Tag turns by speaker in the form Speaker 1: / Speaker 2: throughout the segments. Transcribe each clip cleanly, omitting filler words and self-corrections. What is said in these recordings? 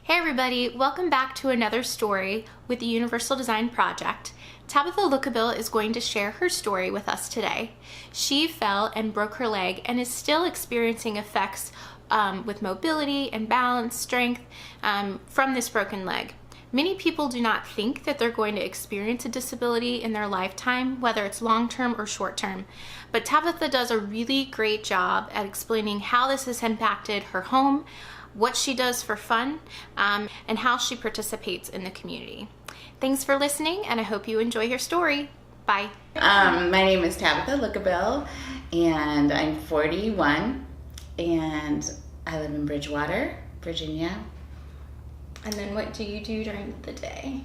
Speaker 1: Hey everybody, welcome back to another story with the Universal Design Project. Tabitha Lookabill is going to share her story with us today. She fell and broke her leg and is still experiencing effects with mobility and balance, strength from this broken leg. Many people do not think that they're going to experience a disability in their lifetime, whether it's long-term or short-term. But Tabitha does a really great job at explaining how this has impacted her home, what she does for fun, and how she participates in the community. Thanks for listening, and I hope you enjoy your story. Bye.
Speaker 2: My name is Tabitha Lookabill, and I'm 41, and I live in Bridgewater, Virginia.
Speaker 1: And then what do you do during the day?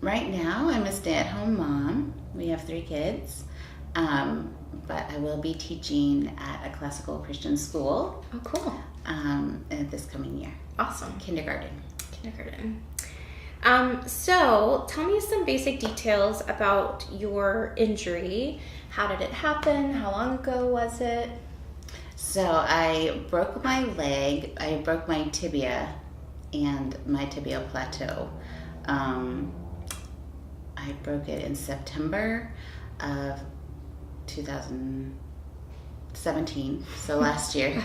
Speaker 2: Right now, I'm a stay-at-home mom. We have 3 kids, but I will be teaching at a classical Christian school.
Speaker 1: Oh, cool.
Speaker 2: This coming year.
Speaker 1: Awesome.
Speaker 2: Kindergarten.
Speaker 1: So tell me some basic details about your injury. How did it happen? How long ago was it?
Speaker 2: So I broke my leg. I broke my tibia and my tibial plateau. I broke it in September of 2017, so last year.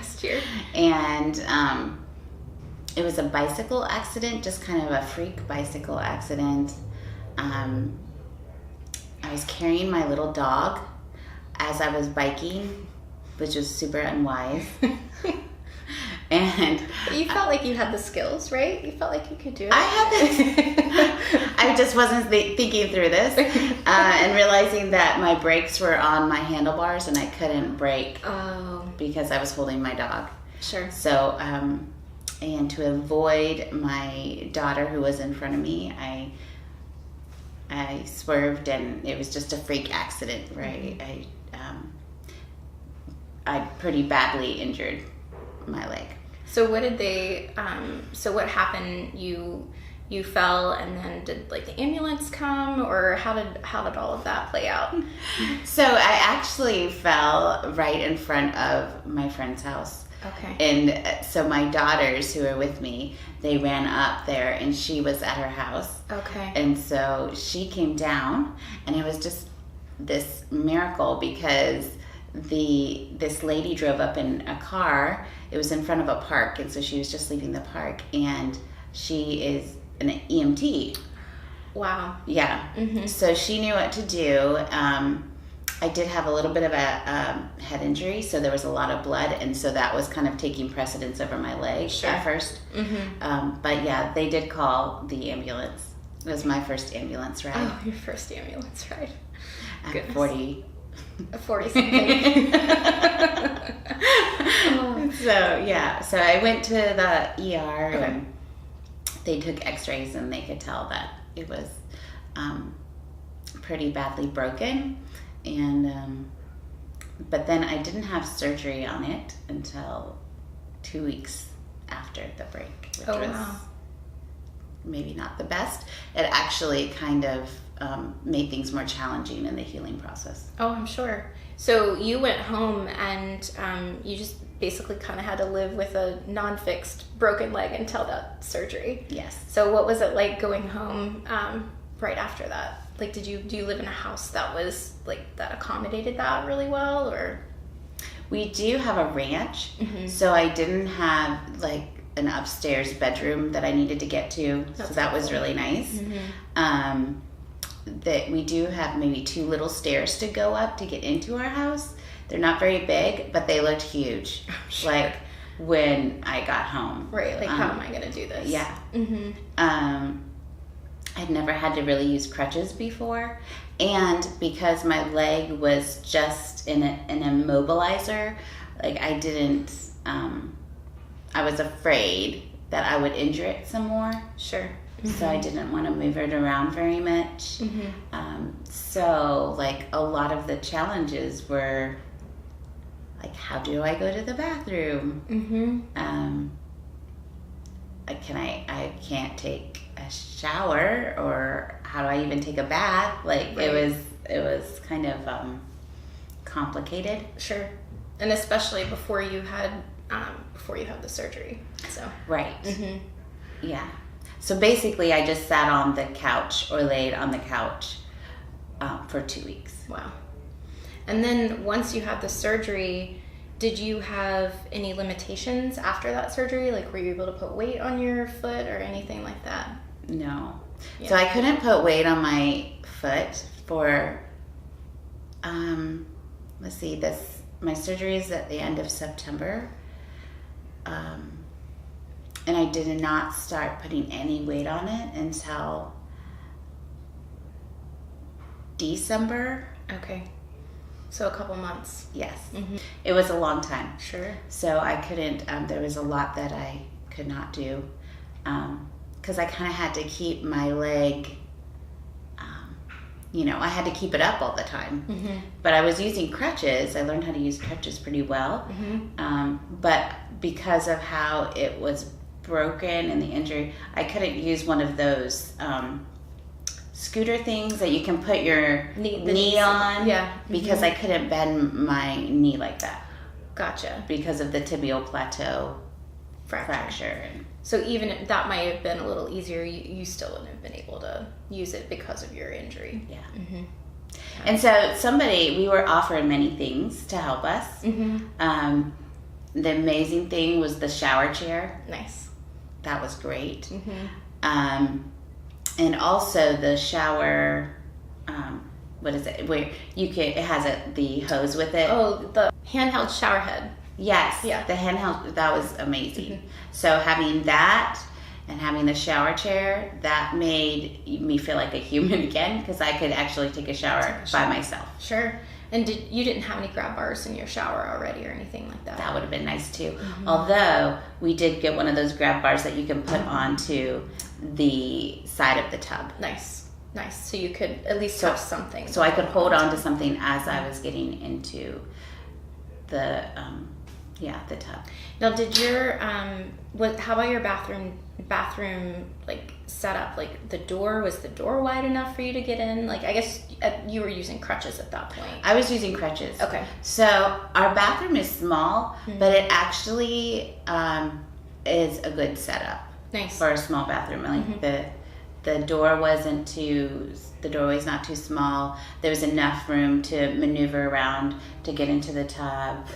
Speaker 2: And it was a bicycle accident, just kind of a freak bicycle accident. I was carrying my little dog as I was biking, which was super unwise. And
Speaker 1: you felt like you had the skills, right? You felt like you could do it.
Speaker 2: I had this. I just wasn't thinking through this and realizing that my brakes were on my handlebars and I couldn't brake because I was holding my dog.
Speaker 1: Sure.
Speaker 2: So, and to avoid my daughter who was in front of me, I swerved, and it was just a freak accident, right? Mm-hmm. I pretty badly injured my leg.
Speaker 1: So what did they, so what happened? You fell, and then did like the ambulance come, or how did all of that play out?
Speaker 2: So I actually fell right in front of my friend's house.
Speaker 1: Okay.
Speaker 2: And so my daughters who were with me, they ran up there, and she was at her house.
Speaker 1: Okay.
Speaker 2: And so she came down, and it was just this miracle because this lady drove up in a car. It was in front of a park, and so she was just leaving the park, and she is an EMT.
Speaker 1: Wow.
Speaker 2: Yeah.
Speaker 1: Mm-hmm.
Speaker 2: So she knew what to do. I did have a little bit of a head injury, so there was a lot of blood, and so that was kind of taking precedence over my leg at first.
Speaker 1: Mm-hmm.
Speaker 2: But yeah, they did call the ambulance. It was my first ambulance ride.
Speaker 1: Oh, your first ambulance ride.
Speaker 2: At 40
Speaker 1: something.
Speaker 2: So yeah, so I went to the ER,
Speaker 1: Okay.
Speaker 2: and they took x-rays, and they could tell that it was pretty badly broken. And but then I didn't have surgery on it until 2 weeks after the break, which was maybe not the best. It actually kind of made things more challenging in the healing process.
Speaker 1: Oh, I'm sure. So you went home, and you just basically kind of had to live with a non-fixed broken leg until that surgery.
Speaker 2: Yes.
Speaker 1: So what was it like going home right after that? Like, do you live in a house that was like that accommodated that really well, or?
Speaker 2: We do have a ranch,
Speaker 1: Mm-hmm.
Speaker 2: so I didn't have like an upstairs bedroom that I needed to get to.
Speaker 1: That's
Speaker 2: so that was
Speaker 1: helpful.
Speaker 2: really nice.
Speaker 1: Mm-hmm.
Speaker 2: That we do have maybe 2 little stairs to go up to get into our house. They're not very big, but they looked huge.
Speaker 1: Sure.
Speaker 2: Like when I got home.
Speaker 1: Right. Like, how am I going to do this?
Speaker 2: Yeah.
Speaker 1: Mm-hmm.
Speaker 2: I'd never had to really use crutches before, and because my leg was just in an immobilizer, like I didn't. I was afraid that I would injure it some more.
Speaker 1: Sure. Mm-hmm.
Speaker 2: So I didn't want to move it around very much.
Speaker 1: Mm-hmm.
Speaker 2: So like a lot of the challenges were like, how do I go to the bathroom?
Speaker 1: Mm-hmm.
Speaker 2: I can't take a shower, or how do I even take a bath? Like
Speaker 1: Right.
Speaker 2: it was kind of complicated.
Speaker 1: Sure. And especially before you had the surgery. So.
Speaker 2: Right.
Speaker 1: Mm-hmm.
Speaker 2: Yeah. So basically, I just sat on the couch or laid on the couch for 2 weeks.
Speaker 1: Wow. And then once you had the surgery, did you have any limitations after that surgery? Like, were you able to put weight on your foot or anything like that?
Speaker 2: No.
Speaker 1: Yeah.
Speaker 2: So I couldn't put weight on my foot for, let's see, my surgery is at the end of September. And I did not start putting any weight on it until December.
Speaker 1: Okay. So a couple months.
Speaker 2: Yes.
Speaker 1: Mm-hmm.
Speaker 2: It was a long time.
Speaker 1: Sure.
Speaker 2: So I couldn't, there was a lot that I could not do. Because I kind of had to keep my leg, I had to keep it up all the time.
Speaker 1: Mm-hmm.
Speaker 2: But I was using crutches. I learned how to use crutches pretty well.
Speaker 1: Mm-hmm.
Speaker 2: But because of how it was broken and the injury, I couldn't use one of those scooter things that you can put your knee on.
Speaker 1: Yeah.
Speaker 2: Because I couldn't bend my knee like that.
Speaker 1: Gotcha.
Speaker 2: Because of the tibial plateau fracture.
Speaker 1: So even that might have been a little easier, you still wouldn't have been able to use it because of your injury.
Speaker 2: Yeah.
Speaker 1: Mm-hmm.
Speaker 2: And so we were offered many things to help us.
Speaker 1: Mm-hmm.
Speaker 2: The amazing thing was the shower chair.
Speaker 1: Nice.
Speaker 2: That was great.
Speaker 1: Mm-hmm.
Speaker 2: And also the shower, what is it? Where it has the hose with it.
Speaker 1: Oh, the handheld shower head.
Speaker 2: Yes.
Speaker 1: Yeah.
Speaker 2: The handheld, that was amazing.
Speaker 1: Mm-hmm.
Speaker 2: So having that and having the shower chair, that made me feel like a human again, because I could actually take a shower by myself.
Speaker 1: Sure. And you didn't have any grab bars in your shower already or anything like that?
Speaker 2: That would have been nice too.
Speaker 1: Mm-hmm.
Speaker 2: Although we did get one of those grab bars that you can put onto the side of the tub.
Speaker 1: Nice. So you could at least have something.
Speaker 2: So I could hold on to something as I was getting into the tub.
Speaker 1: Now, did your how about your bathroom like setup? Like was the door wide enough for you to get in? Like, I guess you were using crutches at that point.
Speaker 2: I was using crutches.
Speaker 1: Okay.
Speaker 2: So our bathroom is small, but it actually is a good setup.
Speaker 1: Nice.
Speaker 2: For a small bathroom. Like the doorway's not too small. There was enough room to maneuver around to get into the tub.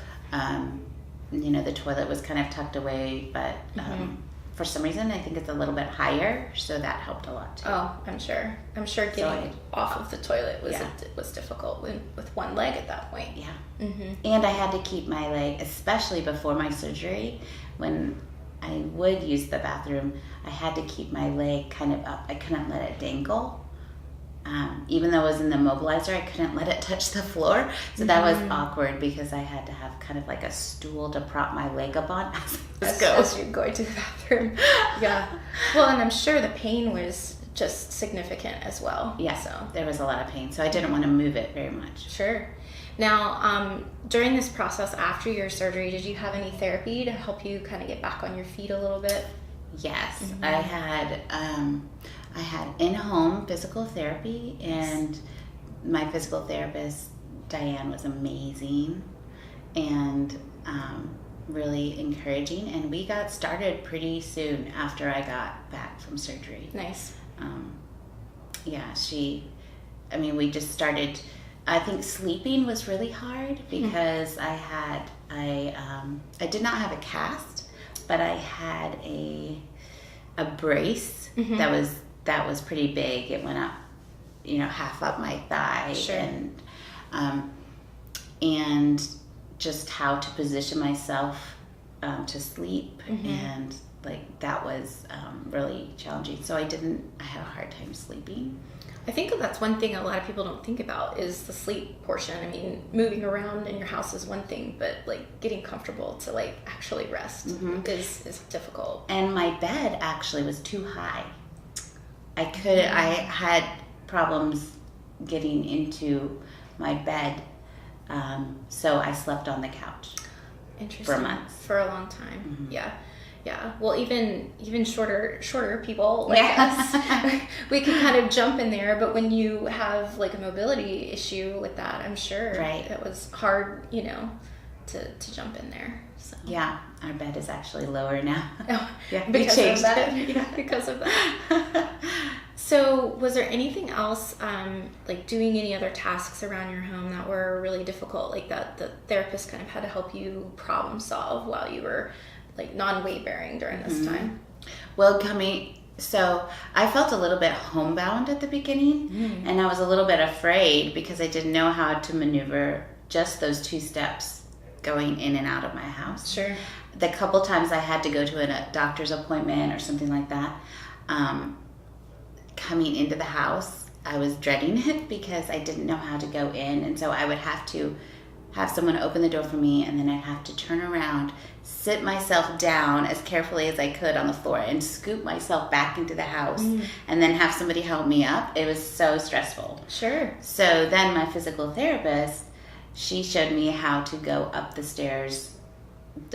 Speaker 2: The toilet was kind of tucked away, but for some reason I think it's a little bit higher, so that helped a lot too.
Speaker 1: Oh, I'm sure getting off of the toilet was difficult with one leg at that point.
Speaker 2: Yeah.
Speaker 1: Mm-hmm.
Speaker 2: And I had to keep my leg, especially before my surgery, when I would use the bathroom, I had to keep my leg kind of up. I couldn't let it dangle. Even though it was in the immobilizer, I couldn't let it touch the floor. So that was awkward, because I had to have kind of like a stool to prop my leg up on
Speaker 1: as you're going to the bathroom. Yeah. Well, and I'm sure the pain was just significant as well.
Speaker 2: Yeah, so there was a lot of pain. So I didn't want to move it very much.
Speaker 1: Sure. Now, during this process after your surgery, did you have any therapy to help you kind of get back on your feet a little bit?
Speaker 2: Yes. I had in-home physical therapy, and my physical therapist, Diane, was amazing and really encouraging. And we got started pretty soon after I got back from surgery.
Speaker 1: Nice.
Speaker 2: We just started. I think sleeping was really hard because I did not have a cast, but I had a brace that was pretty big. It went up, half up my thigh.
Speaker 1: Sure.
Speaker 2: And just how to position myself to sleep, and like that was really challenging. So I had a hard time sleeping.
Speaker 1: I think that's one thing a lot of people don't think about is the sleep portion. I mean, moving around in your house is one thing, but like getting comfortable to like actually rest is difficult.
Speaker 2: And my bed actually was too high. I had problems getting into my bed, so I slept on the couch.
Speaker 1: Interesting.
Speaker 2: For months.
Speaker 1: For a long time. Yeah. Well, even shorter people like us, we can kind of jump in there. But when you have like a mobility issue like that, I'm sure it was hard, to jump in there. So.
Speaker 2: Yeah, Our bed is actually lower now.
Speaker 1: Oh,
Speaker 2: yeah,
Speaker 1: because
Speaker 2: we changed
Speaker 1: of that.
Speaker 2: it. Yeah.
Speaker 1: Because of that. So, was there anything else, like doing any other tasks around your home that were really difficult, like that the therapist kind of had to help you problem solve while you were like non-weight bearing during this time?
Speaker 2: Well, so I felt a little bit homebound at the beginning, and I was a little bit afraid because I didn't know how to maneuver just those 2 steps going in and out of my house.
Speaker 1: Sure.
Speaker 2: The couple times I had to go to a doctor's appointment or something like that, coming into the house, I was dreading it because I didn't know how to go in, and so I would have to have someone open the door for me, and then I'd have to turn around, sit myself down as carefully as I could on the floor, and scoop myself back into the house, and then have somebody help me up. It was so stressful.
Speaker 1: Sure.
Speaker 2: So then my physical therapist, she showed me how to go up the stairs,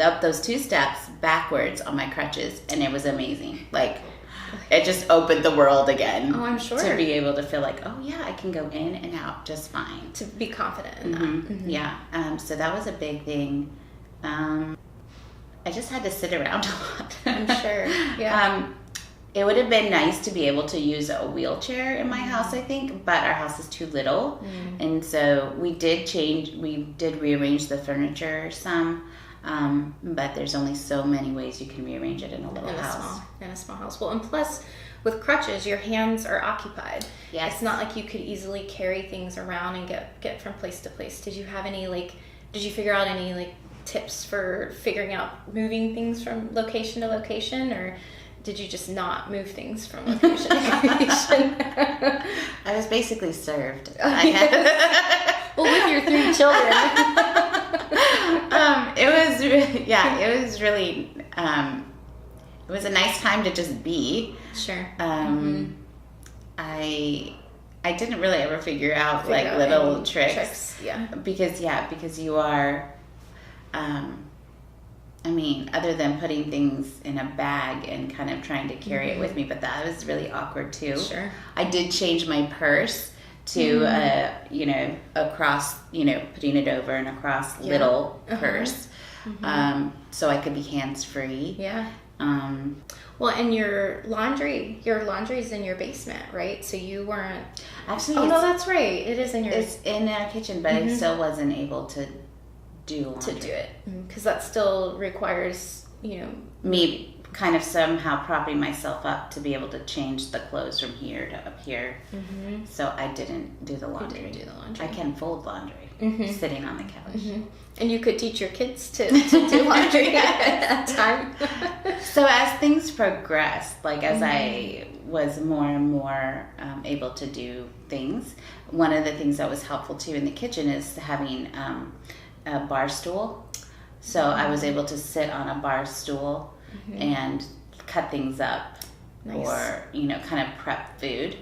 Speaker 2: up those 2 steps backwards on my crutches, and it was amazing. Like, it just opened the world again.
Speaker 1: Oh, I'm sure.
Speaker 2: To be able to feel like, oh yeah, I can go in and out just fine.
Speaker 1: To be confident in that.
Speaker 2: Yeah. So that was a big thing. I just had to sit around a lot.
Speaker 1: I'm sure. Yeah.
Speaker 2: It would have been nice to be able to use a wheelchair in my house, I think, but our house is too little. And so we did rearrange the furniture some. But there's only so many ways you can rearrange it in a little house.
Speaker 1: In a small house. Well, and plus, with crutches, your hands are occupied.
Speaker 2: Yes.
Speaker 1: It's not like you could easily carry things around and get from place to place. Did you have any, did you figure out any, tips for figuring out moving things from location to location, or did you just not move things from location to location?
Speaker 2: I was basically served.
Speaker 1: Well, with your 3 children.
Speaker 2: It was really, it was a nice time to just be.
Speaker 1: Sure.
Speaker 2: I didn't really ever figure out little tricks.
Speaker 1: Yeah.
Speaker 2: Because you are, other than putting things in a bag and kind of trying to carry it with me, but that was really awkward too.
Speaker 1: Sure.
Speaker 2: I did change my purse to, across, putting it over and across little purse. So I could be hands-free.
Speaker 1: Yeah. Well, and your laundry's in your basement, right? So you weren't...
Speaker 2: Actually,
Speaker 1: no, that's right. It is in your...
Speaker 2: It's in our kitchen, but I still wasn't able to do laundry.
Speaker 1: To do it. Because that still requires,
Speaker 2: me kind of somehow propping myself up to be able to change the clothes from here to up here. So I didn't do the laundry.
Speaker 1: You didn't do the laundry.
Speaker 2: I can fold laundry sitting on the couch.
Speaker 1: And you could teach your kids to do laundry at that time.
Speaker 2: So as things progressed, as I was more and more able to do things, one of the things that was helpful too in the kitchen is having a bar stool. So I was able to sit on a bar stool and cut things up. Nice. Or, kind of prep food.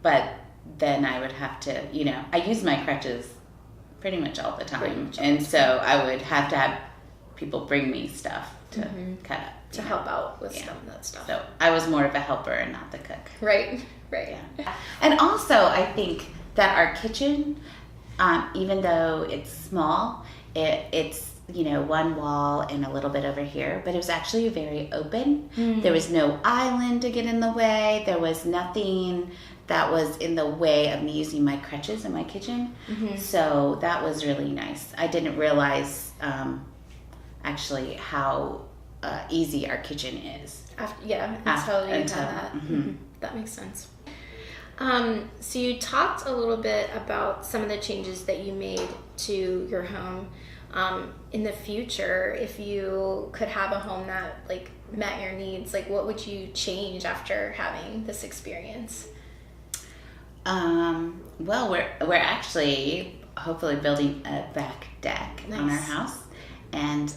Speaker 2: But then I would have to, I use my crutches pretty much all the time. So I would have to have people bring me stuff to cut up.
Speaker 1: To help out with some of that stuff.
Speaker 2: So I was more of a helper and not the cook.
Speaker 1: Right.
Speaker 2: Yeah. And also I think that our kitchen, even though it's small, it's one wall and a little bit over here, but it was actually very open. There was no island to get in the way. There was nothing that was in the way of me using my crutches in my kitchen. So that was really nice. I didn't realize actually how easy our kitchen is.
Speaker 1: Until you had that. That makes sense. So you talked a little bit about some of the changes that you made to your home. In the future, if you could have a home that met your needs, what would you change after having this experience?
Speaker 2: Well, we're actually hopefully building a back deck on our house, and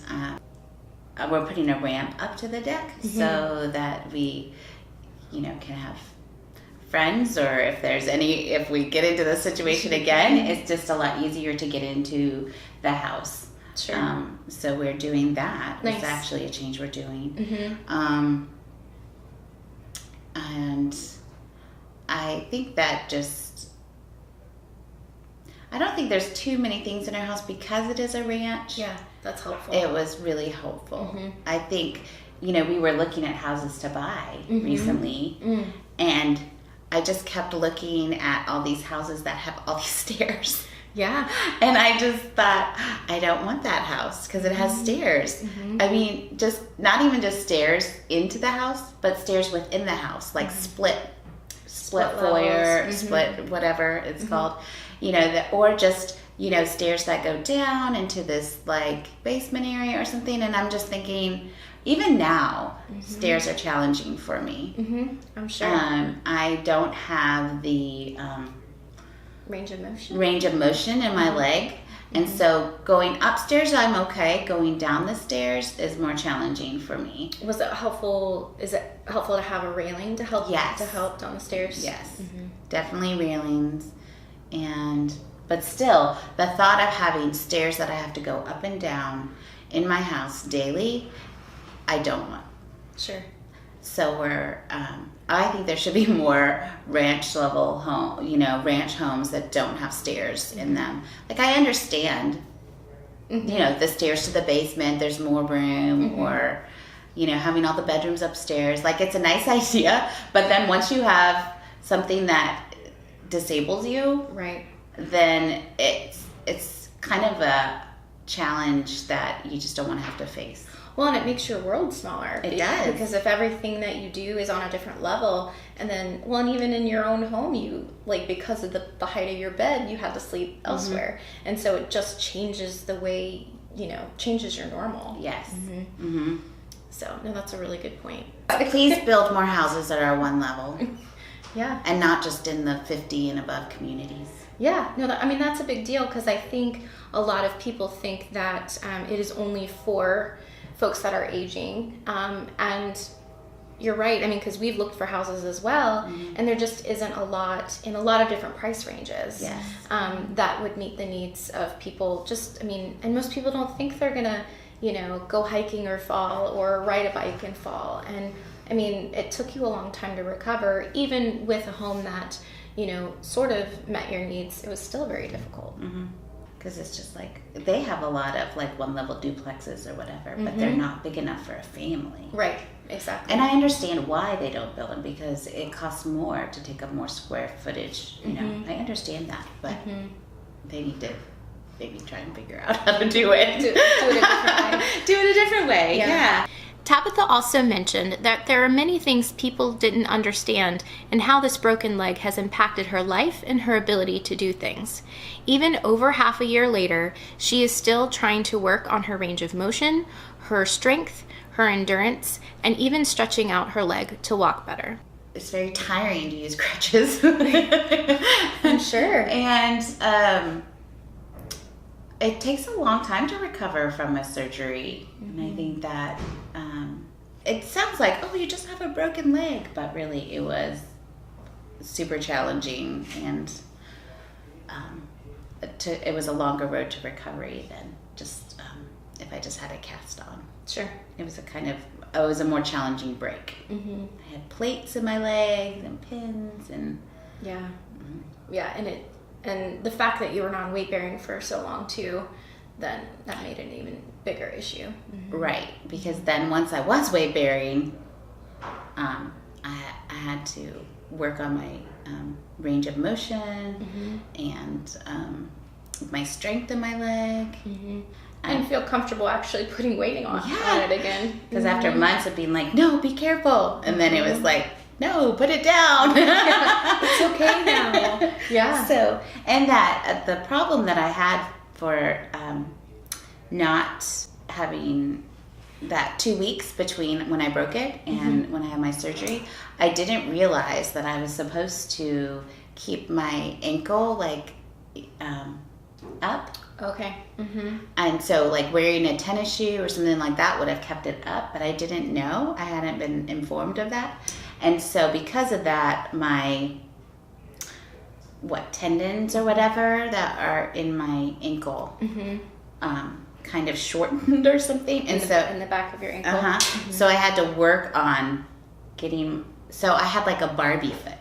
Speaker 2: we're putting a ramp up to the deck so that we, can have friends, or if we get into this situation again, it's just a lot easier to get into the house.
Speaker 1: Sure.
Speaker 2: So we're doing that.
Speaker 1: Nice.
Speaker 2: It's actually a change we're doing. And I think that I don't think there's too many things in our house because it is a ranch.
Speaker 1: Yeah. That's helpful.
Speaker 2: It was really helpful. I think, we were looking at houses to buy recently, and I just kept looking at all these houses that have all these stairs.
Speaker 1: Yeah.
Speaker 2: And I just thought, I don't want that house because it has stairs. I mean, just not even just stairs into the house, but stairs within the house, like split foyer, split whatever it's called, or just, stairs that go down into this like basement area or something. And I'm just thinking, even now, stairs are challenging for me.
Speaker 1: I'm sure.
Speaker 2: I don't have the
Speaker 1: range of motion
Speaker 2: in my leg. And so going upstairs, I'm okay. Going down the stairs is more challenging for me.
Speaker 1: Was it helpful? Is it helpful to have a railing to help?
Speaker 2: Yes.
Speaker 1: To help down the stairs?
Speaker 2: Yes. Definitely railings. But still, the thought of having stairs that I have to go up and down in my house daily, I don't want.
Speaker 1: Sure.
Speaker 2: So I think there should be more ranch level ranch homes that don't have stairs in them. Like, I understand, the stairs to the basement, there's more room, or, having all the bedrooms upstairs. Like, it's a nice idea, but then once you have something that disables you,
Speaker 1: right,
Speaker 2: then it's kind of a challenge that you just don't want to have to face.
Speaker 1: Well, and it makes your world smaller.
Speaker 2: It does.
Speaker 1: Because if everything that you do is on a different level, and then, and even in your own home, you, because of the height of your bed, you have to sleep elsewhere. And so it just changes the way, changes your normal.
Speaker 2: Yes.
Speaker 1: So, no, that's a really good point.
Speaker 2: Please build more houses that are one level.
Speaker 1: Yeah.
Speaker 2: And not just in the 50 and above communities.
Speaker 1: Yeah. No, that's a big deal, because I think a lot of people think that it is only for folks that are aging, and you're right. Because we've looked for houses as well, and there just isn't a lot in a lot of different price ranges.
Speaker 2: Yes.
Speaker 1: That would meet the needs of people. And most people don't think they're gonna, go hiking or fall or ride a bike and fall. And it took you a long time to recover, even with a home that, sort of met your needs. It was still very difficult.
Speaker 2: Because it's just they have a lot of one-level duplexes or whatever, but they're not big enough for a family.
Speaker 1: Right, exactly.
Speaker 2: And I understand why they don't build them, because it costs more to take up more square footage. I understand that, but they need to maybe try and figure out how to do it.
Speaker 1: Do it a different way.
Speaker 2: Do it a different way, yeah.
Speaker 1: Tabitha also mentioned that there are many things people didn't understand and how this broken leg has impacted her life and her ability to do things. Even over half a year later, she is still trying to work on her range of motion, her strength, her endurance, and even stretching out her leg to walk better.
Speaker 2: It's very tiring to use crutches.
Speaker 1: I'm sure.
Speaker 2: And it takes a long time to recover from a surgery. And I think that it sounds like, you just have a broken leg, but really it was super challenging, and it was a longer road to recovery than just if I just had a cast on.
Speaker 1: Sure.
Speaker 2: It was a more challenging break. I had plates in my legs and pins and
Speaker 1: and the fact that you were non-weight bearing for so long too, then that made an even bigger issue.
Speaker 2: Right, because then once I was weight bearing, I had to work on my range of motion and my strength in my leg.
Speaker 1: And feel comfortable actually putting weight on it again.
Speaker 2: Because after months of being like, no, be careful. And then it was like, no, put it down.
Speaker 1: It's okay now. Yeah.
Speaker 2: So, and that the problem that I had for not having that 2 weeks between when I broke it and when I had my surgery, I didn't realize that I was supposed to keep my ankle up.
Speaker 1: Okay.
Speaker 2: And so wearing a tennis shoe or something like that would have kept it up, but I didn't know. I hadn't been informed of that. And so because of that, my tendons or whatever that are in my ankle kind of shortened or something. And
Speaker 1: in the back of your ankle.
Speaker 2: So I had to work on getting, so I had a Barbie foot.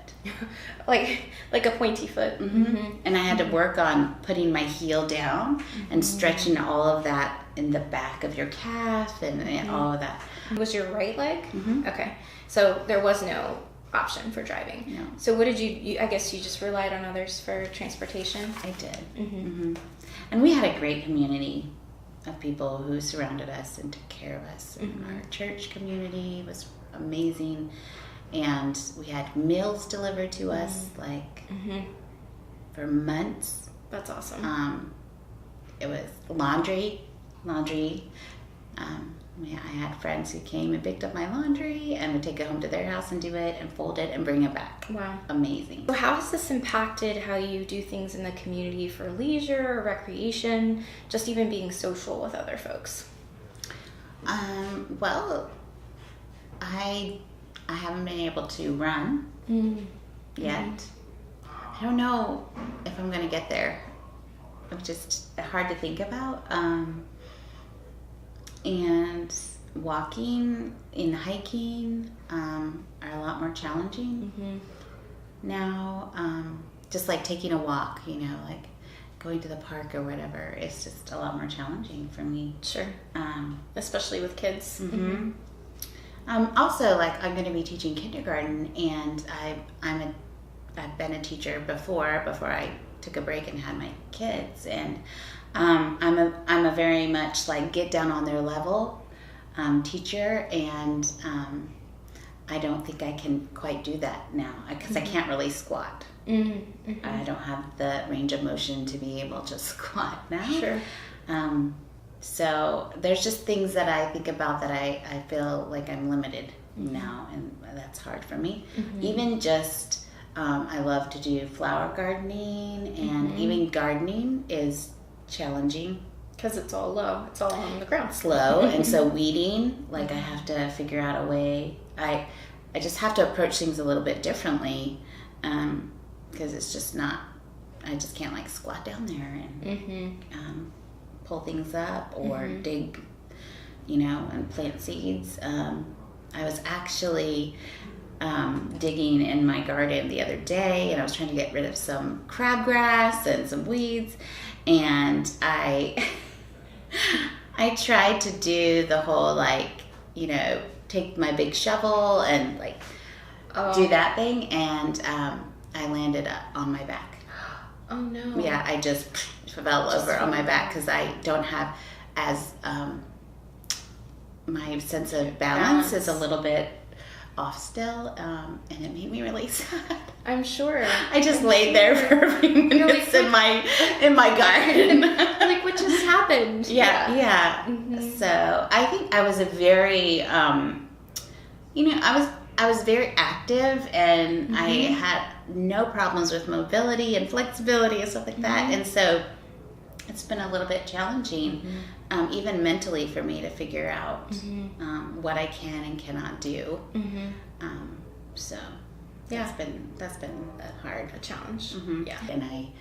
Speaker 1: like a pointy foot.
Speaker 2: And I had to work on putting my heel down and stretching all of that in the back of your calf and all of that.
Speaker 1: Was your right leg? Okay. So there was no option for driving.
Speaker 2: No.
Speaker 1: So what did you I guess you just relied on others for transportation?
Speaker 2: I did. And we had a great community of people who surrounded us and took care of us. And our church community was amazing. And we had meals delivered to us for months.
Speaker 1: That's awesome.
Speaker 2: It was laundry. I had friends who came and picked up my laundry and would take it home to their house and do it and fold it and bring it back.
Speaker 1: Wow.
Speaker 2: Amazing.
Speaker 1: So how has this impacted how you do things in the community for leisure or recreation, just even being social with other folks?
Speaker 2: Well, I haven't been able to run yet. I don't know if I'm going to get there. It's just hard to think about. And walking and hiking are a lot more challenging now. Just like taking a walk, like going to the park or whatever, it's just a lot more challenging for me.
Speaker 1: Sure. Especially with kids.
Speaker 2: Also, like, I'm going to be teaching kindergarten, and I've been a teacher before I took a break and had my kids, and I'm a very much like get down on their level teacher, and I don't think I can quite do that now because I can't really squat. I don't have the range of motion to be able to squat now.
Speaker 1: Sure.
Speaker 2: So there's just things that I think about that I feel like I'm limited now, and that's hard for me. Even just I love to do flower gardening, and even gardening is challenging
Speaker 1: because it's all low. It's all on the ground.
Speaker 2: Slow, and so weeding, like I have to figure out a way. I just have to approach things a little bit differently because it's just not. I just can't like squat down there and pull things up or dig, and plant seeds. I was actually digging in my garden the other day, and I was trying to get rid of some crabgrass and some weeds, and I tried to do the whole take my big shovel and do that thing, and I landed on my back.
Speaker 1: Oh no.
Speaker 2: Yeah, I just fell over on my back because I don't have as my sense of balance is a little bit off still, and it made me really sad.
Speaker 1: I'm sure.
Speaker 2: I just laid there for a few minutes in my garden.
Speaker 1: Like, what just happened?
Speaker 2: Yeah. So I think I was a very, I was very active, and I had no problems with mobility and flexibility and stuff like that. And so it's been a little bit challenging, even mentally, for me to figure out what I can and cannot do. So that's been a hard
Speaker 1: challenge. Yeah.
Speaker 2: And I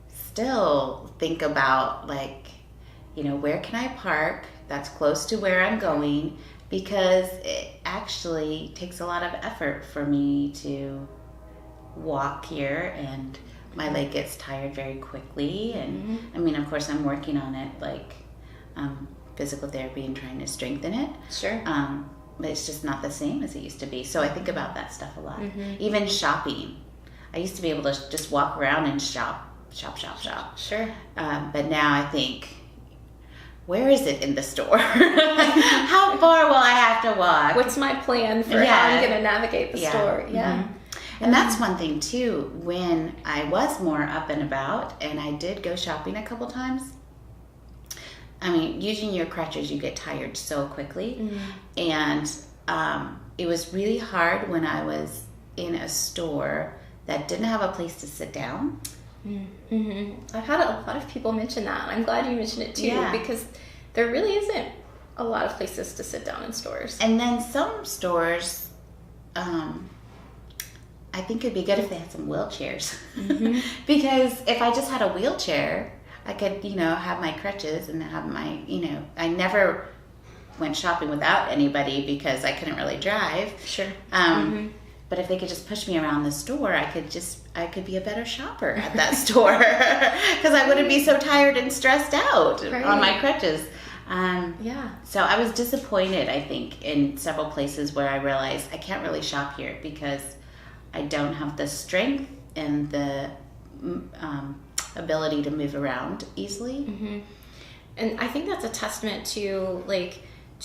Speaker 2: still think about where can I park that's close to where I'm going, because it actually takes a lot of effort for me to walk here, and my leg gets tired very quickly. And I mean, of course, I'm working on it, physical therapy and trying to strengthen it.
Speaker 1: Sure.
Speaker 2: But it's just not the same as it used to be. So I think about that stuff a lot. Even shopping. I used to be able to just walk around and shop.
Speaker 1: Sure.
Speaker 2: But now I think, where is it in the store? How far will I have to walk?
Speaker 1: What's my plan for how I'm going to navigate the store? Yeah.
Speaker 2: And that's one thing too, when I was more up and about and I did go shopping a couple times, I mean, using your crutches, you get tired so quickly. And it was really hard when I was in a store that didn't have a place to sit down.
Speaker 1: I've had a lot of people mention that. I'm glad you mentioned it too, because there really isn't a lot of places to sit down in stores.
Speaker 2: And then some stores, I think it'd be good if they had some wheelchairs. Because if I just had a wheelchair, I could, have my crutches and have my, I never went shopping without anybody because I couldn't really drive.
Speaker 1: Sure.
Speaker 2: But but if they could just push me around the store, I could be a better shopper at that store because I wouldn't be so tired and stressed out on my crutches. So I was disappointed, I think, in several places where I realized I can't really shop here because I don't have the strength and the ability to move around easily.
Speaker 1: Mm-hmm. And I think that's a testament to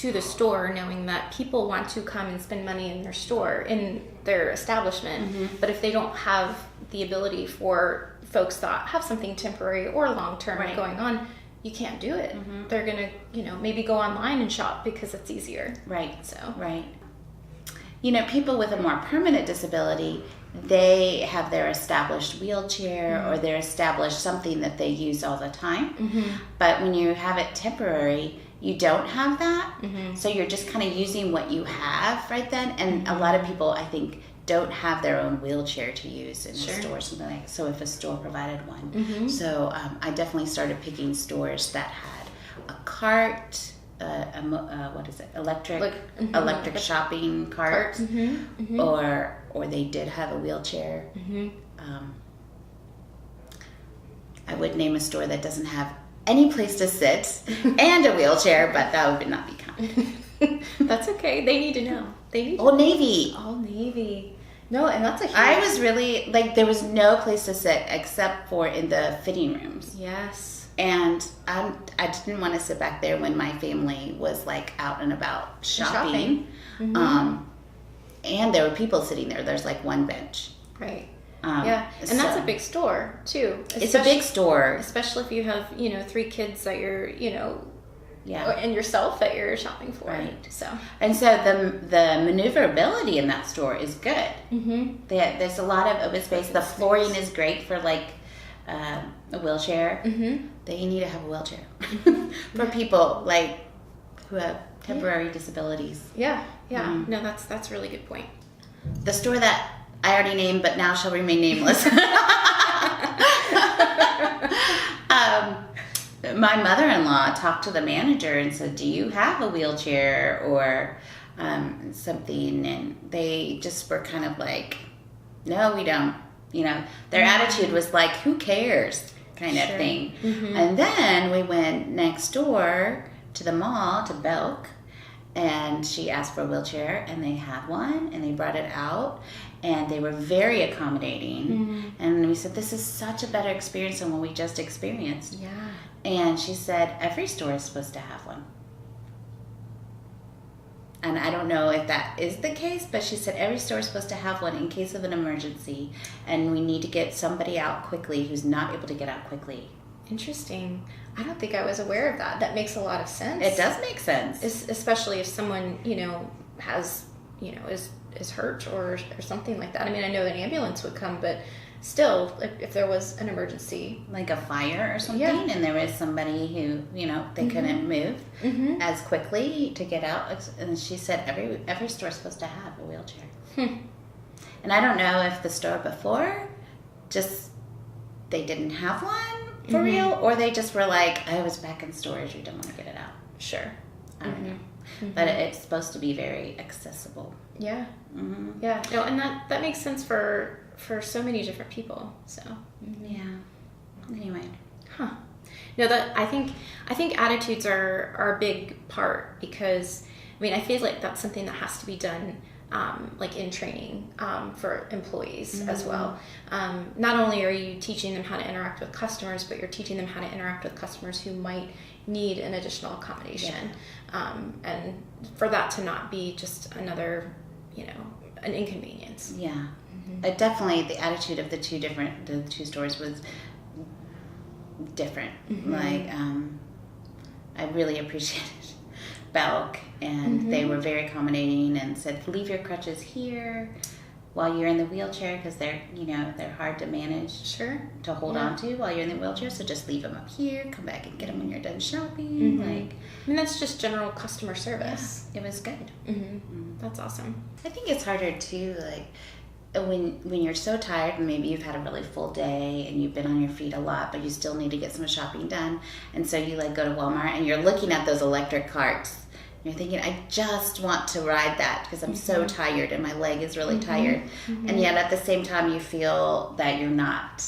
Speaker 1: the store, knowing that people want to come and spend money in their store, in their establishment. Mm-hmm. But if they don't have the ability for folks that have something temporary or long-term going on, you can't do it. Mm-hmm. They're going to, maybe go online and shop because it's easier.
Speaker 2: Right. People with a more permanent disability, they have their established wheelchair or their established something that they use all the time. Mm-hmm. But when you have it temporary, you don't have that. Mm-hmm. So you're just kind of using what you have right then. And a lot of people, I think, don't have their own wheelchair to use in the store or something like that. So if a store provided one. Mm-hmm. So I definitely started picking stores that had a cart, what is it? Electric shopping cart. Mm-hmm. Mm-hmm. Or they did have a wheelchair. Mm-hmm. I would name a store that doesn't have any place to sit and a wheelchair, but that would not be kind.
Speaker 1: That's okay. They need to know.
Speaker 2: Old Navy.
Speaker 1: Old Navy. No, and that's a huge...
Speaker 2: I was really, there was no place to sit except for in the fitting rooms.
Speaker 1: Yes.
Speaker 2: And I didn't want to sit back there when my family was, out and about shopping. Mm-hmm. And there were people sitting there. There's, one bench.
Speaker 1: Right. And that's a big store, too.
Speaker 2: It's a big store.
Speaker 1: Especially if you have, 3 kids that you're, and yourself that you're shopping for.
Speaker 2: Right. So the maneuverability in that store is good. Mm-hmm. There's a lot of open space. The flooring is great for a wheelchair. Mm-hmm. They need to have a wheelchair for people who have temporary disabilities.
Speaker 1: Yeah. Mm-hmm. No, that's a really good point.
Speaker 2: The store that I already named, but now shall remain nameless. My mother-in-law talked to the manager and said, "Do you have a wheelchair or something?" And they just were kind of "No, we don't." Their attitude was "Who cares?" kind of thing. Mm-hmm. And then we went next door to the mall, to Belk, and she asked for a wheelchair, and they had one, and they brought it out, and they were very accommodating. Mm-hmm. And we said, "This is such a better experience than what we just experienced."
Speaker 1: Yeah.
Speaker 2: And she said, "Every store is supposed to have one." And I don't know if that is the case, but she said every store is supposed to have one in case of an emergency, and we need to get somebody out quickly who's not able to get out quickly.
Speaker 1: Interesting. I don't think I was aware of that. That makes a lot of sense.
Speaker 2: It does make sense.
Speaker 1: Especially if someone, has, is hurt or something like that. I mean, I know an ambulance would come, but still, if there was an emergency.
Speaker 2: Like a fire or something, and there was somebody who, they couldn't move as quickly to get out. And she said every store is supposed to have a wheelchair. And I don't know if the store before they didn't have one for real, or they just were I was back in storage, we don't want to get it out.
Speaker 1: Sure.
Speaker 2: I don't know. Mm-hmm. But it's supposed to be very accessible.
Speaker 1: Yeah. Mm-hmm. Yeah. No, and that makes sense for so many different people. So
Speaker 2: yeah. Anyway.
Speaker 1: Huh. No, that I think attitudes are a big part, because I feel like that's something that has to be done in training for employees as well. Not only are you teaching them how to interact with customers, but you're teaching them how to interact with customers who might need an additional accommodation. And for that to not be just another, an inconvenience.
Speaker 2: Yeah. Mm-hmm. Definitely the attitude of the two stores was different. Mm-hmm. I really appreciated Belk, and they were very accommodating and said, "Leave your crutches here while you're in the wheelchair, because they're hard to manage to hold on to while you're in the wheelchair, so just leave them up here, come back and get them when you're done shopping."
Speaker 1: That's just general customer service.
Speaker 2: Yeah, it was good.
Speaker 1: That's awesome.
Speaker 2: I think it's harder too, when you're so tired and maybe you've had a really full day and you've been on your feet a lot, but you still need to get some shopping done, and so you go to Walmart and you're looking at those electric carts You're thinking, I just want to ride that because I'm so tired and my leg is really tired. And yet at the same time, you feel that you're not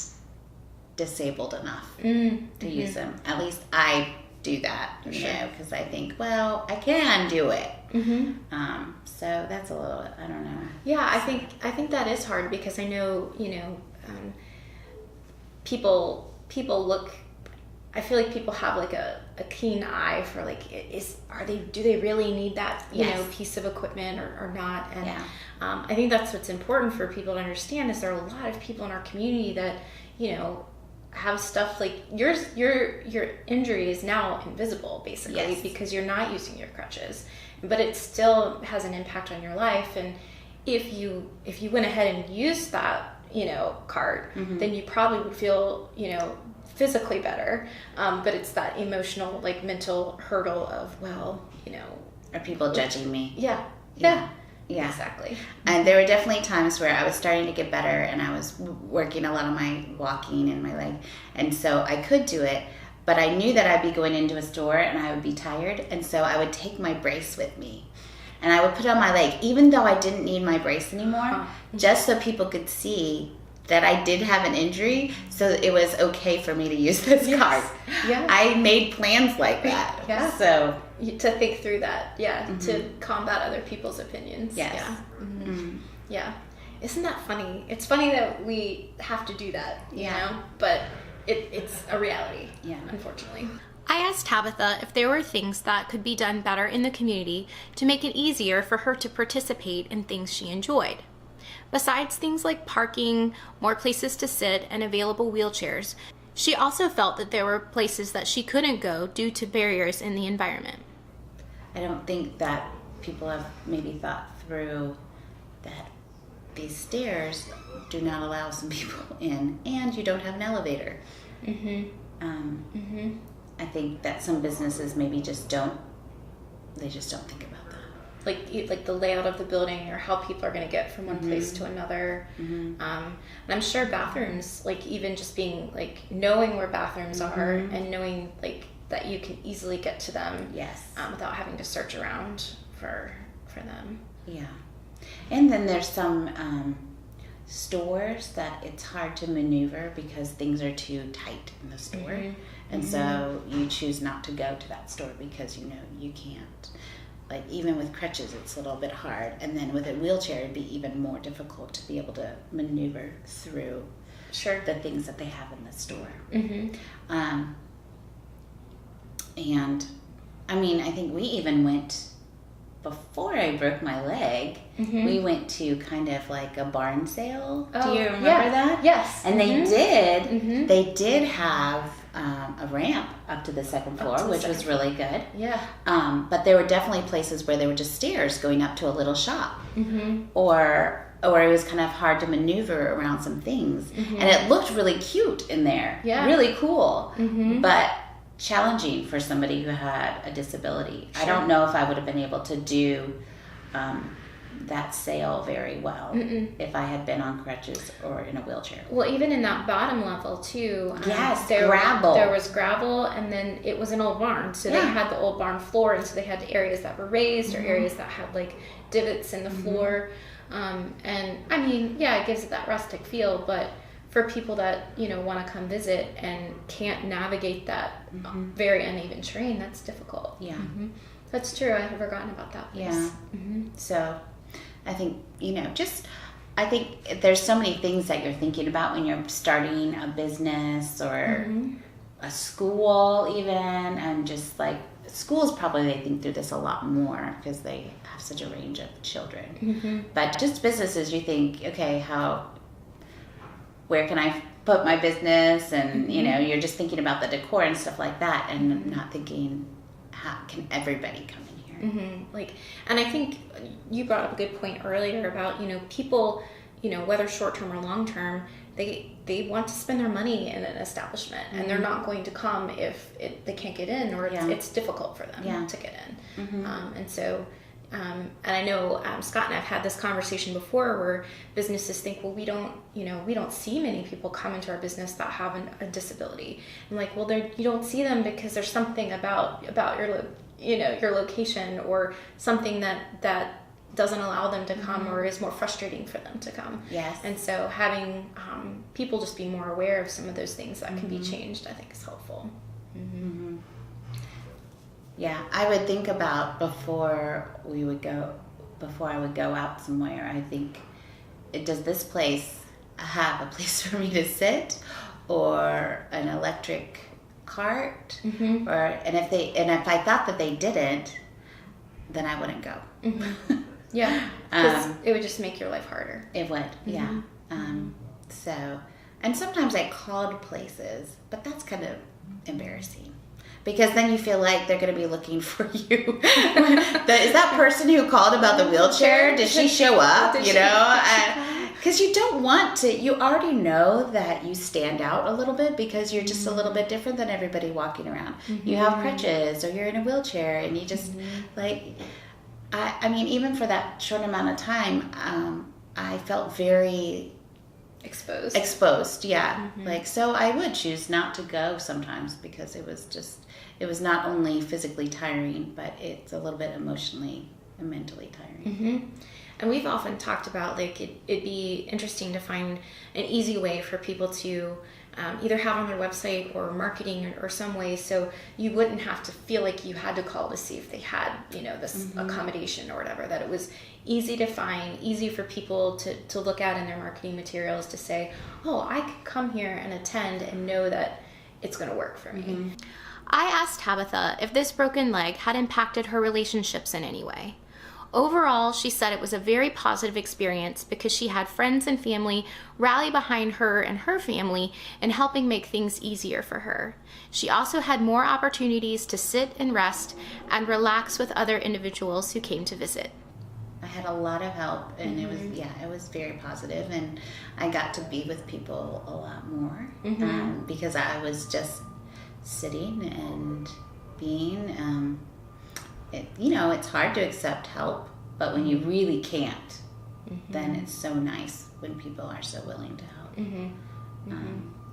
Speaker 2: disabled enough to use them. At least I do that, you know, because I think, well, I can do it. So that's a little, I don't know.
Speaker 1: Yeah, I think that is hard because I know, you know, people look. I feel like people have like a keen eye for like, do they really need that, you know, piece of equipment or not? And I think that's what's important for people to understand is there are a lot of people in our community that, you know, have stuff like your injury is now invisible basically because you're not using your crutches, but it still has an impact on your life. And if you went ahead and used that, you know, cart, then you probably would feel, you know, physically better, but it's that emotional, like mental hurdle of, well, you know,
Speaker 2: are people judging me?
Speaker 1: Yeah, exactly.
Speaker 2: And there were definitely times where I was starting to get better and I was working a lot on my walking and my leg, and so I could do it, but I knew that I'd be going into a store and I would be tired, and so I would take my brace with me and I would put it on my leg even though I didn't need my brace anymore, just so people could see that I did have an injury, so it was okay for me to use this cart.
Speaker 1: Yeah.
Speaker 2: I made plans like that.
Speaker 1: Yeah.
Speaker 2: So
Speaker 1: to think through that, to combat other people's opinions.
Speaker 2: Yes.
Speaker 1: Yeah. Yeah. Isn't that funny? It's funny that we have to do that, you know, but it's a reality, unfortunately. I asked Tabitha if there were things that could be done better in the community to make it easier for her to participate in things she enjoyed. Besides things like parking, more places to sit, and available wheelchairs, she also felt that there were places that she couldn't go due to barriers in the environment.
Speaker 2: I don't think that people have maybe thought through that these stairs do not allow some people in, and you don't have an elevator. I think that some businesses maybe just don't think about that.
Speaker 1: Like the layout of the building or how people are going to get from one place to another. And I'm sure bathrooms, like even just being like knowing where bathrooms are and knowing like that you can easily get to them without having to search around for them.
Speaker 2: Yeah. And then there's some stores that it's hard to maneuver because things are too tight in the store. And so you choose not to go to that store because you know you can't. Like even with crutches, it's a little bit hard. And then with a wheelchair, it'd be even more difficult to be able to maneuver through the things that they have in the store. And I mean, I think we even went, before I broke my leg, we went to kind of like a barn sale. Do you remember that?
Speaker 1: Yes.
Speaker 2: And they did have a ramp up to the second floor, which was really good.
Speaker 1: Yeah.
Speaker 2: But there were definitely places where there were just stairs going up to a little shop, or it was kind of hard to maneuver around some things. And it looked really cute in there. Yeah. Really cool. But challenging for somebody who had a disability. I don't know if I would have been able to do that sale very well if I had been on crutches or in a wheelchair.
Speaker 1: Well, even in that bottom level too.
Speaker 2: Gravel.
Speaker 1: There was gravel, and then it was an old barn, so they had the old barn floor, and so they had areas that were raised or areas that had like divots in the floor. And I mean, it gives it that rustic feel, but for people that, you know, want to come visit and can't navigate that very uneven terrain, that's difficult.
Speaker 2: Yeah.
Speaker 1: That's true. I had forgotten about that place.
Speaker 2: Yeah. So I think, you know, I think there's so many things that you're thinking about when you're starting a business or a school even, and just like schools probably they think through this a lot more because they have such a range of children. But just businesses, you think, okay, where can I put my business? And, you know, you're just thinking about the decor and stuff like that and not thinking, how can everybody come in here?
Speaker 1: And I think you brought up a good point earlier about, you know, people, you know, whether short-term or long-term, they want to spend their money in an establishment and they're not going to come if they can't get in or it's difficult for them to get in. And so... and I know Scott and I've had this conversation before where businesses think, well, we don't see many people come into our business that have a disability. And like, well, you don't see them because there's something about your location, or something that doesn't allow them to come or is more frustrating for them to come.
Speaker 2: Yes.
Speaker 1: And so having people just be more aware of some of those things that can be changed, I think, is helpful.
Speaker 2: Mm-hmm. Yeah, I would think about before I would go out somewhere, I think, does this place have a place for me to sit, or an electric cart?
Speaker 1: Mm-hmm.
Speaker 2: And if I thought that they didn't, then I wouldn't go.
Speaker 1: Mm-hmm. Yeah, because it would just make your life harder.
Speaker 2: It would, yeah. So, and sometimes I called places, but that's kind of embarrassing, because then you feel like they're going to be looking for you. Is that person who called about the wheelchair, did she show up? Because you don't want to, you already know that you stand out a little bit because you're just a little bit different than everybody walking around. You have crutches, or you're in a wheelchair, and you just I mean, even for that short amount of time, I felt very exposed, yeah. So I would choose not to go sometimes, because it was not only physically tiring, but it's a little bit emotionally and mentally tiring.
Speaker 1: And we've often talked about, like, it'd be interesting to find an easy way for people to either have on their website or marketing or some way, so you wouldn't have to feel like you had to call to see if they had, this accommodation or whatever, that it was easy to find, easy for people to look at in their marketing materials, to say, oh, I could come here and attend and know that it's going to work for me. I asked Tabitha if this broken leg had impacted her relationships in any way. Overall, she said it was a very positive experience, because she had friends and family rally behind her and her family in helping make things easier for her. She also had more opportunities to sit and rest and relax with other individuals who came to visit.
Speaker 2: I had a lot of help, and it was very positive, and I got to be with people a lot more, because I was just sitting and being. It's hard to accept help, but when you really can't, then it's so nice when people are so willing to help.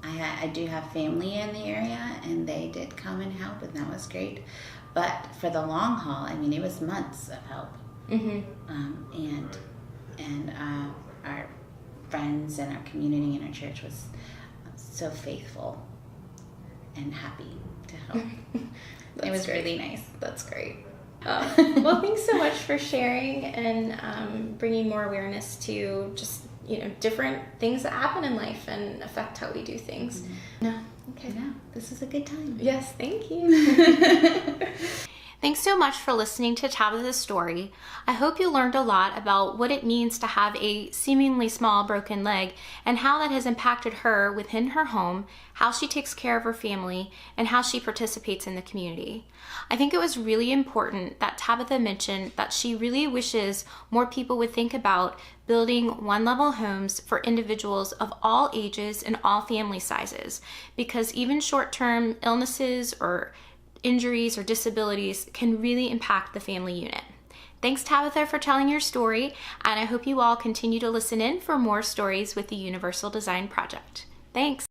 Speaker 2: I do have family in the area, and they did come and help, and that was great. But for the long haul, I mean, it was months of help. And our friends and our community and our church was so faithful and happy to help. It was really nice.
Speaker 1: That's great. Well, thanks so much for sharing and bringing more awareness to just different things that happen in life and affect how we do things.
Speaker 2: Okay, this is a good time.
Speaker 1: Yes, thank you. Thanks so much for listening to Tabitha's story. I hope you learned a lot about what it means to have a seemingly small broken leg, and how that has impacted her within her home, how she takes care of her family, and how she participates in the community. I think it was really important that Tabitha mentioned that she really wishes more people would think about building one-level homes for individuals of all ages and all family sizes, because even short-term illnesses or injuries or disabilities can really impact the family unit. Thanks, Tabitha, for telling your story, and I hope you all continue to listen in for more stories with the Universal Design Project. Thanks.